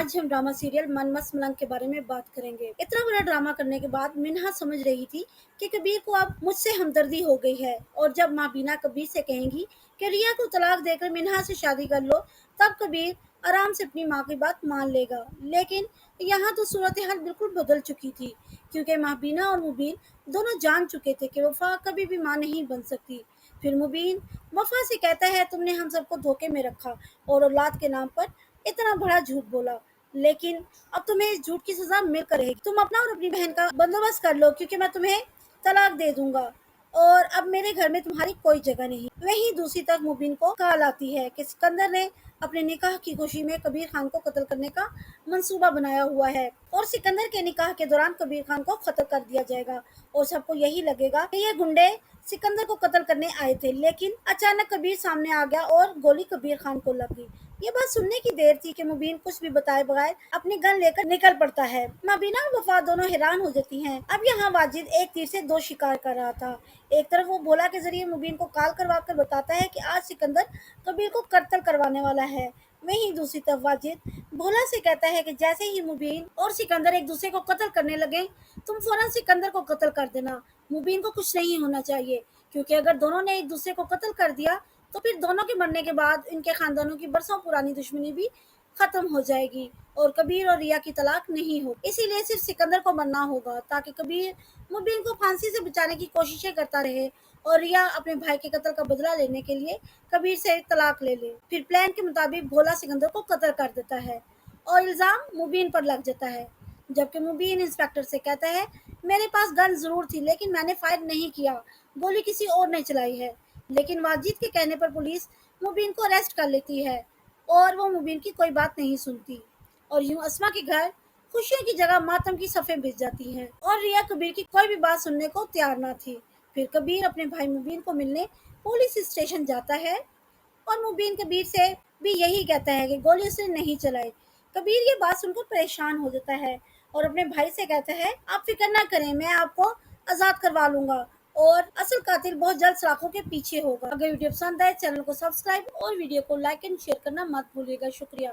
आज हम drama serial मन मस्त मलंग के बारे में बात करेंगे। इतना बड़ा ड्रामा करने के बाद मिन्हा समझ रही थी कि कबीर को अब मुझसे हमदर्दी हो गई है, और जब माँ बीना कबीर से कहेंगी कि रिया को तलाक देकर मिन्हा से शादी कर लो, तब कबीर आराम से अपनी माँ की बात मान लेगा। लेकिन यहाँ तो सूरत हाल बिल्कुल बदल चुकी थी, क्योंकि माँ बीना और मुबीन दोनों जान चुके थे कि वफा कभी भी माँ नहीं बन सकती। फिर मुबीन वफा से कहता है, तुमने हम सबको धोखे में रखा और औलाद के नाम पर इतना बड़ा झूठ बोला, लेकिन अब तुम्हें इस झूठ की सजा मिलकर रहेगी। तुम अपना और अपनी बहन का बंदोबस्त कर लो, क्योंकि मैं तुम्हें तलाक दे दूंगा और अब मेरे घर में तुम्हारी कोई जगह नहीं। वहीं दूसरी तरफ मुबीन को कॉल आती है कि सिकंदर ने अपने निकाह की खुशी में कबीर खान को कत्ल करने का मंसूबा बनाया हुआ है, और सिकंदर के निकाह के दौरान कबीर खान को कत्ल कर दिया जाएगा, और सबको यही लगेगा कि ये गुंडे सिकंदर को कत्ल करने आए थे। लेकिन अचानक कबीर सामने आ गया और गोली कबीर खान को लग गई। ये बात सुनने की देर थी कि मुबीन कुछ भी बताए बगैर अपनी गन लेकर निकल पड़ता है। मुबीना और वफा दोनों हैरान हो जाती हैं। अब यहाँ वाजिद एक तीर से दो शिकार कर रहा था। एक तरफ वो भोला के जरिए मुबीन को कॉल करवा कर बताता है कि आज सिकंदर कबीर को कत्ल करवाने वाला है। वहीं दूसरी तरफ वाजिद भोला से कहता है कि जैसे ही मुबीन और सिकंदर एक दूसरे को कत्ल करने लगे, तुम फौरन सिकंदर को कत्ल कर देना। मुबीन को कुछ नहीं होना चाहिए, क्योंकि अगर दोनों ने एक दूसरे को कत्ल कर दिया तो फिर दोनों के मरने के बाद इनके खानदानों की बरसों पुरानी दुश्मनी भी खत्म हो जाएगी और कबीर और रिया की तलाक नहीं हो। इसीलिए सिर्फ सिकंदर को मरना होगा, ताकि कबीर मुबीन को फांसी से बचाने की कोशिशें करता रहे और रिया अपने भाई के कत्ल का बदला लेने के लिए कबीर से तलाक ले ले। फिर प्लान के मुताबिक भोला सिकंदर को कत्ल कर देता है और इल्जाम मुबीन पर लग जाता है, जबकि मुबीन इंस्पेक्टर से कहता है, मेरे पास गन जरूर थी लेकिन मैंने फायर नहीं किया, गोली किसी और ने चलाई है। लेकिन वाजिद के कहने पर पुलिस मुबीन को अरेस्ट कर लेती है और वो मुबीन की कोई बात नहीं सुनती, और यूं अस्मा के घर खुशियों की जगह मातम की सफ़ें बिछ जाती हैं और रिया कबीर की कोई भी बात सुनने को तैयार ना थी। फिर कबीर अपने भाई मुबीन को मिलने पुलिस स्टेशन जाता है और मुबीन कबीर से भी यही कहता है कि गोली उसने नहीं चलाई। कबीर ये बात सुनकर परेशान हो जाता है और अपने भाई से कहता है, आप फिक्र ना करें, मैं आपको आज़ाद करवा लूंगा और असल कातिल बहुत जल्द सलाखों के पीछे होगा। अगर वीडियो पसंद आए चैनल को सब्सक्राइब और वीडियो को लाइक एंड शेयर करना मत भूलिएगा। शुक्रिया।